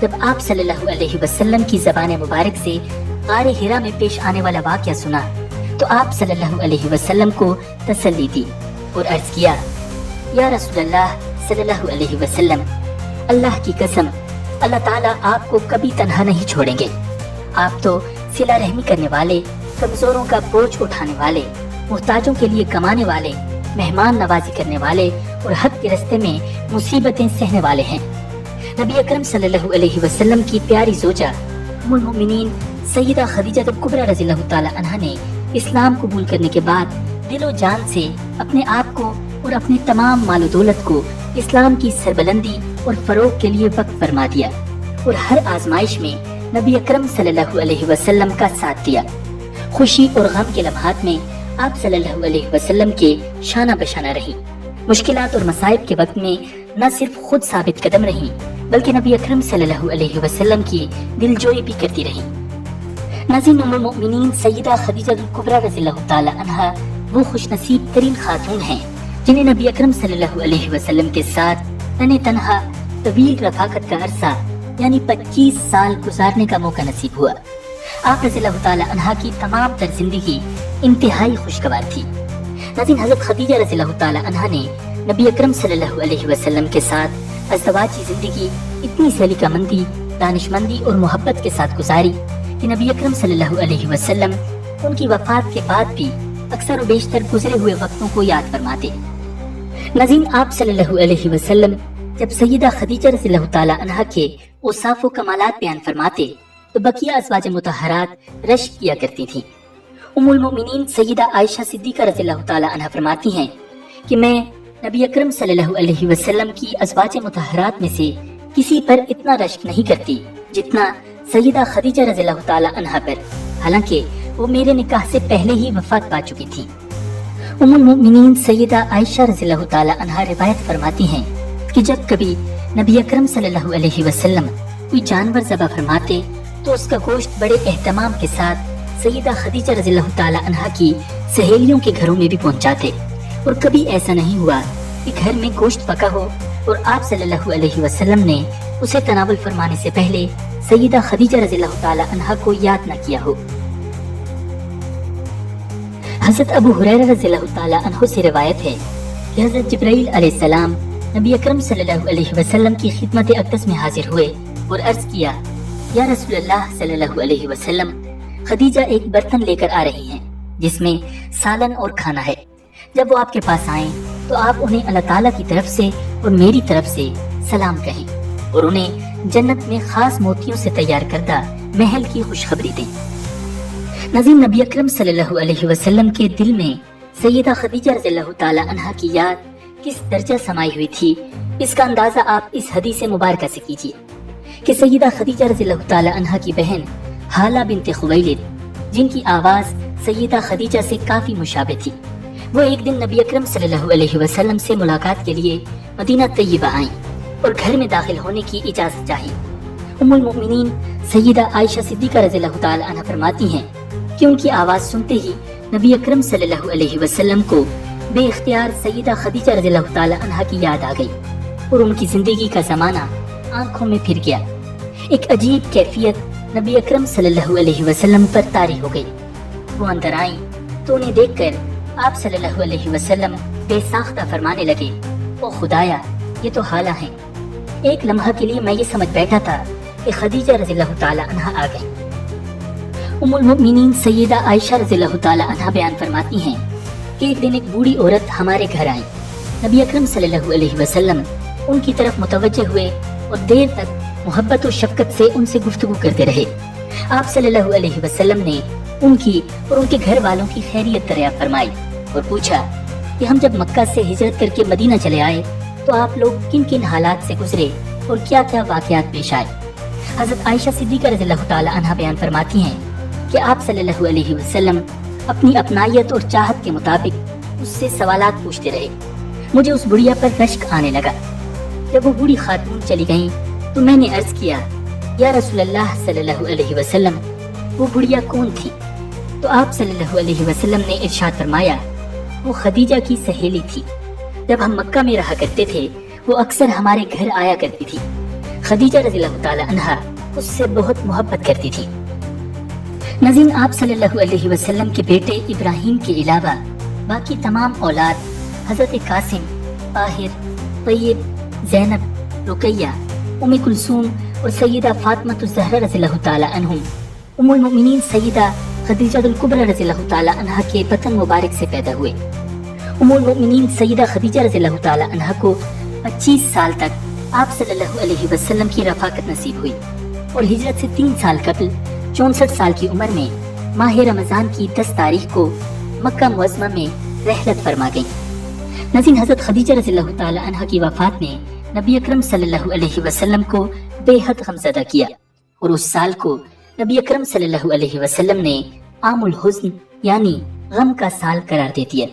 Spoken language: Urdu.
جب آپ صلی اللہ علیہ وسلم کی زبان مبارک سے غار ہرا میں پیش آنے والا واقعہ سنا تو آپ صلی اللہ علیہ وسلم کو تسلی دی اور عرض کیا، یا رسول اللہ صلی اللہ علیہ وسلم، اللہ کی قسم اللہ تعالیٰ آپ کو کبھی تنہا نہیں چھوڑیں گے۔ آپ تو صلہ رحمی کرنے والے، کمزوروں کا بوجھ اٹھانے والے، محتاجوں کے لیے کمانے والے، مہمان نوازی کرنے والے اور حق کے راستے میں مصیبتیں سہنے والے ہیں۔ نبی اکرم صلی اللہ علیہ وسلم کی پیاری زوجہ ام المؤمنین سیدہ خدیجہ کبریٰ رضی اللہ تعالی عنہا نے اسلام قبول کرنے کے بعد دل و جان سے اپنے آپ کو اور اپنے تمام مال و دولت کو اسلام کی سربلندی اور فروغ کے لیے وقف فرما دیا اور ہر آزمائش میں نبی اکرم صلی اللہ علیہ وسلم کا ساتھ دیا۔ خوشی اور غم کے لمحات میں آپ صلی اللہ علیہ وسلم کے شانہ بشانہ رہی۔ مشکلات اور مصائب کے وقت میں نہ صرف خود ثابت قدم رہی بلکہ نبی اکرم صلی اللہ علیہ وسلم کی دل جوئی بھی کرتی رہی۔ ناظرین، ام المؤمنین سیدہ خدیجہ کبریٰ رضی اللہ تعالی عنہا وہ خوش نصیب ترین خاتون ہیں جنہیں نبی اکرم صلی اللہ علیہ وسلم کے ساتھ تنہا طویل رفاقت کا عرصہ یعنی 25 سال گزارنے کا موقع نصیب ہوا۔ آپ رضی اللہ تعالی عنہا کی تمام تر زندگی انتہائی خوشگوار تھی۔ ناظرین، حضرت خدیجہ رضی اللہ تعالی عنہا نے نبی اکرم صلی اللہ علیہ وسلم کے ساتھ ازدواجی زندگی اتنی سلیقہ مندی، دانش مندی اور محبت کے ساتھ گزاری کہ نبی اکرم صلی اللہ علیہ وسلم ان کی وفات کے بعد بھی اکثر و بیشتر گزرے ہوئے وقتوں کو یاد فرماتے۔ ناظرین، آپ صلی اللہ علیہ وسلم جب سیدہ خدیجہ رضی اللہ تعالی عنہا کے اوصاف و کمالات بیان فرماتے تو بقیہ ازواج مطہرات رشک کیا کرتی تھیں۔ ام المؤمنین سیدہ عائشہ صدیقہ رضی اللہ تعالی عنہا فرماتی ہیں کہ میں نبی اکرم صلی اللہ علیہ وسلم کی ازواج مطہرات میں سے کسی پر اتنا رشک نہیں کرتی جتنا سیدہ خدیجہ رضی اللہ تعالی عنہا پر، حالانکہ وہ میرے نکاح سے پہلے ہی وفات پا چکی تھی۔ ام المؤمنین سیدہ عائشہ رضی اللہ تعالی عنہا روایت فرماتی ہیں کہ جب کبھی نبی اکرم صلی اللہ علیہ وسلم کوئی جانور ذبح فرماتے تو اس کا گوشت بڑے اہتمام کے ساتھ سیدہ خدیجہ رضی اللہ تعالی عنہا کی سہیلیوں کے گھروں میں بھی پہنچاتے، اور کبھی ایسا نہیں ہوا کہ گھر میں گوشت پکا ہو اور آپ صلی اللہ علیہ وسلم نے اسے تناول فرمانے سے پہلے سیدہ خدیجہ رضی اللہ تعالی عنہا کو یاد نہ کیا ہو۔ حضرت ابو ہریرہ رضی اللہ تعالی عنہ سے روایت ہے کہ حضرت جبرائیل علیہ السلام نبی اکرم صلی اللہ علیہ وسلم کی خدمت اقدس میں حاضر ہوئے اور عرض کیا، یا رسول اللہ صلی اللہ علیہ وسلم، خدیجہ ایک برتن لے کر آ رہی ہیں جس میں سالن اور کھانا ہے۔ جب وہ آپ کے پاس آئیں تو آپ انہیں اللہ تعالیٰ کی طرف سے اور میری طرف سے سلام کہیں اور انہیں جنت میں خاص موتیوں سے تیار کردہ محل کی خوشخبری دیں۔ ناظرین، نبی اکرم صلی اللہ علیہ وسلم کے دل میں سیدہ خدیجہ رضی اللہ تعالی عنہا کی یاد کس درجہ سمائی ہوئی تھی، اس کا اندازہ آپ اس حدیث مبارکہ سے کیجیے کہ سیدہ خدیجہ رضی اللہ تعالی عنہا کی بہن حالہ بنت خویلد، جن کی آواز سیدہ خدیجہ سے کافی مشابہ تھی، وہ ایک دن نبی اکرم صلی اللہ علیہ وسلم سے ملاقات کے لیے مدینہ طیبہ آئیں اور گھر میں داخل ہونے کی اجازت چاہی۔ ام المؤمنین سیدہ عائشہ صدیقہ رضی اللہ تعالی عنہا فرماتی ہیں کہ ان کی آواز سنتے ہی نبی اکرم صلی اللہ علیہ وسلم کو بے اختیار سیدہ خدیجہ رضی اللہ تعالی عنہا کی یاد آ گئی اور ان کی زندگی کا زمانہ آنکھوں میں پھر گیا۔ ایک عجیب کیفیت نبی اکرم صلی اللہ علیہ وسلم پر طاری ہو گئی۔ وہ اندر آئیں تو انہیں دیکھ کر آپ صلی اللہ علیہ وسلم بے ساختہ فرمانے لگے، او خدایا، یہ تو حالہ ہیں۔ ایک لمحہ کے لیے میں یہ سمجھ بیٹھا تھا کہ خدیجہ رضی اللہ تعالی عنہا آ گئی۔ ام المؤمنین سیدہ عائشہ رضی اللہ تعالی عنہا بیان فرماتی ہیں کہ ایک دن ایک بوڑھی عورت ہمارے گھر آئی۔ نبی اکرم صلی اللہ علیہ وسلم ان کی طرف متوجہ ہوئے اور دیر تک محبت و شفقت سے ان سے گفتگو کرتے رہے۔ آپ صلی اللہ علیہ وسلم نے ان کی اور ان کے گھر والوں کی خیریت دریافت فرمائی اور پوچھا کہ ہم جب مکہ سے ہجرت کر کے مدینہ چلے آئے تو آپ لوگ کن کن حالات سے گزرے اور کیا کیا واقعات پیش آئے۔ حضرت عائشہ صدیقہ رضی اللہ تعالی عنہا بیان فرماتی ہیں کہ آپ صلی اللہ علیہ وسلم اپنی اپنائیت اور چاہت کے مطابق اس سے سوالات پوچھتے رہے۔ مجھے اس بڑھیا پر رشک آنے لگا۔ جب وہ بوڑھی خاتون چلی گئیں تو میں نے عرض کیا، یا رسول اللہ صلی اللہ علیہ وسلم، وہ بڑھیا کون تھی؟ تو آپ صلی اللہ علیہ وسلم نے ارشاد فرمایا، وہ خدیجہ کی سہیلی تھی۔ جب ہم مکہ میں رہا کرتے تھے وہ اکثر ہمارے گھر آیا کرتی تھی۔ خدیجہ رضی اللہ تعالی عنہا اس سے بہت محبت کرتی تھی۔ ناظرین، آپ صلی اللہ علیہ وسلم کے بیٹے ابراہیم کے علاوہ باقی تمام اولاد حضرت قاسم، طاہر، طیب، زینب، رقیہ، ام کلثوم اور سیدہ فاطمہ الزہرا رضی اللہ تعالی عنہم ام المؤمنین سیدہ خدیجہ الکبریٰ رضی اللہ تعالی عنہا کے بطن مبارک سے پیدا ہوئے۔ ام المؤمنین سیدہ خدیجہ رضی اللہ تعالی عنہا کو 25 سال تک آپ صلی اللہ علیہ وسلم کی رفاقت نصیب ہوئی اور ہجرت سے 3 سال قبل 64 سال کی عمر میں ماہ رمضان کی 10 تاریخ کو مکہ معظمہ میں رحلت فرما گئیں۔ ناظرین، حضرت خدیجہ رضی اللہ تعالی عنہا کی وفات نے نبی اکرم صلی اللہ علیہ وسلم کو بے حد غمزدہ کیا اور اس سال کو نبی اکرم صلی اللہ علیہ وسلم نے عام الحزن یعنی غم کا سال قرار دے دیا۔